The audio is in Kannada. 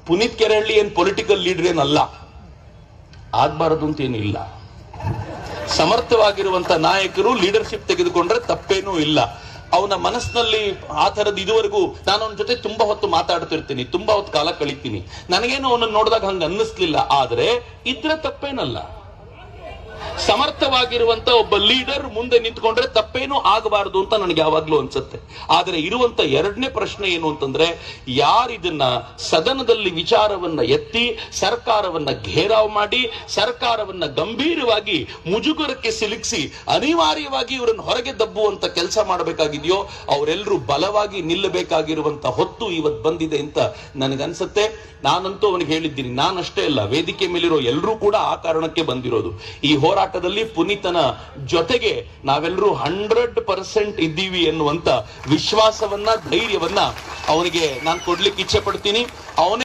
ಪುನೀತ್ ಕೆರೆಹಳ್ಳಿ ಏನ್ ಪೊಲಿಟಿಕಲ್ ಲೀಡರ್ ಏನಲ್ಲ, ಆಗ್ಬಾರದು ಅಂತ ಏನು ಇಲ್ಲ. ಸಮರ್ಥವಾಗಿರುವಂತ ನಾಯಕರು ಲೀಡರ್ಶಿಪ್ ತೆಗೆದುಕೊಂಡ್ರೆ ತಪ್ಪೇನೂ ಇಲ್ಲ. ಅವನ ಮನಸ್ಸಿನಲ್ಲಿ ಆ ತರದ್ ಇದುವರೆಗೂ ನಾನು ಅವನ ಜೊತೆ ತುಂಬಾ ಹೊತ್ತು ಮಾತಾಡ್ತಿರ್ತೀನಿ, ತುಂಬಾ ಹೊತ್ತು ಕಾಲ ಕಳಿತೀನಿ. ನನಗೇನು ಅವನನ್ನು ನೋಡಿದಾಗ ಹಂಗ ಅನ್ನಿಸ್ಲಿಲ್ಲ. ಆದ್ರೆ ಇದ್ರೆ ತಪ್ಪೇನಲ್ಲ. ಸಮರ್ಥವಾಗಿರುವಂತ ಒಬ್ಬ ಲೀಡರ್ ಮುಂದೆ ನಿಂತ್ಕೊಂಡ್ರೆ ತಪ್ಪೇನೂ ಆಗಬಾರದು ಅಂತ ನನಗೆ ಯಾವಾಗ್ಲೂ ಅನ್ಸುತ್ತೆ. ಆದ್ರೆ ಇರುವಂತ ಎರಡನೇ ಪ್ರಶ್ನೆ ಏನು ಅಂತಂದ್ರೆ, ಯಾರಿದನ್ನ ಸದನದಲ್ಲಿ ವಿಚಾರವನ್ನ ಎತ್ತಿ ಸರ್ಕಾರವನ್ನ ಘೇರಾವ್ ಮಾಡಿ ಸರ್ಕಾರವನ್ನ ಗಂಭೀರವಾಗಿ ಮುಜುಗರಕ್ಕೆ ಸಿಲುಕಿಸಿ ಅನಿವಾರ್ಯವಾಗಿ ಇವರನ್ನು ಹೊರಗೆ ದಬ್ಬುವಂತ ಕೆಲಸ ಮಾಡಬೇಕಾಗಿದೆಯೋ ಅವರೆಲ್ಲರೂ ಬಲವಾಗಿ ನಿಲ್ಲಬೇಕಾಗಿರುವಂತ ಹೊತ್ತು ಇವತ್ತು ಬಂದಿದೆ ಅಂತ ನನಗನ್ಸುತ್ತೆ. ನಾನಂತೂ ಅವನಿಗೆ ಹೇಳಿದ್ದೀನಿ, ನಾನಷ್ಟೇ ಅಲ್ಲ, ವೇದಿಕೆ ಮೇಲಿರೋ ಎಲ್ಲರೂ ಕೂಡ ಆ ಕಾರಣಕ್ಕೆ ಬಂದಿರೋದು. ಈ ಹೋರಾಟದಲ್ಲಿ ಪುನೀತನ ಜೊತೆಗೆ ನಾವೆಲ್ಲರೂ 100% ಇದ್ದೀವಿ ಎನ್ನುವಂತ ವಿಶ್ವಾಸವನ್ನ, ಧೈರ್ಯವನ್ನ ಅವನಿಗೆ ನಾನು ಕೊಡ್ಲಿಕ್ಕೆ ಇಚ್ಛೆ ಪಡ್ತೀನಿ. ಅವನೇ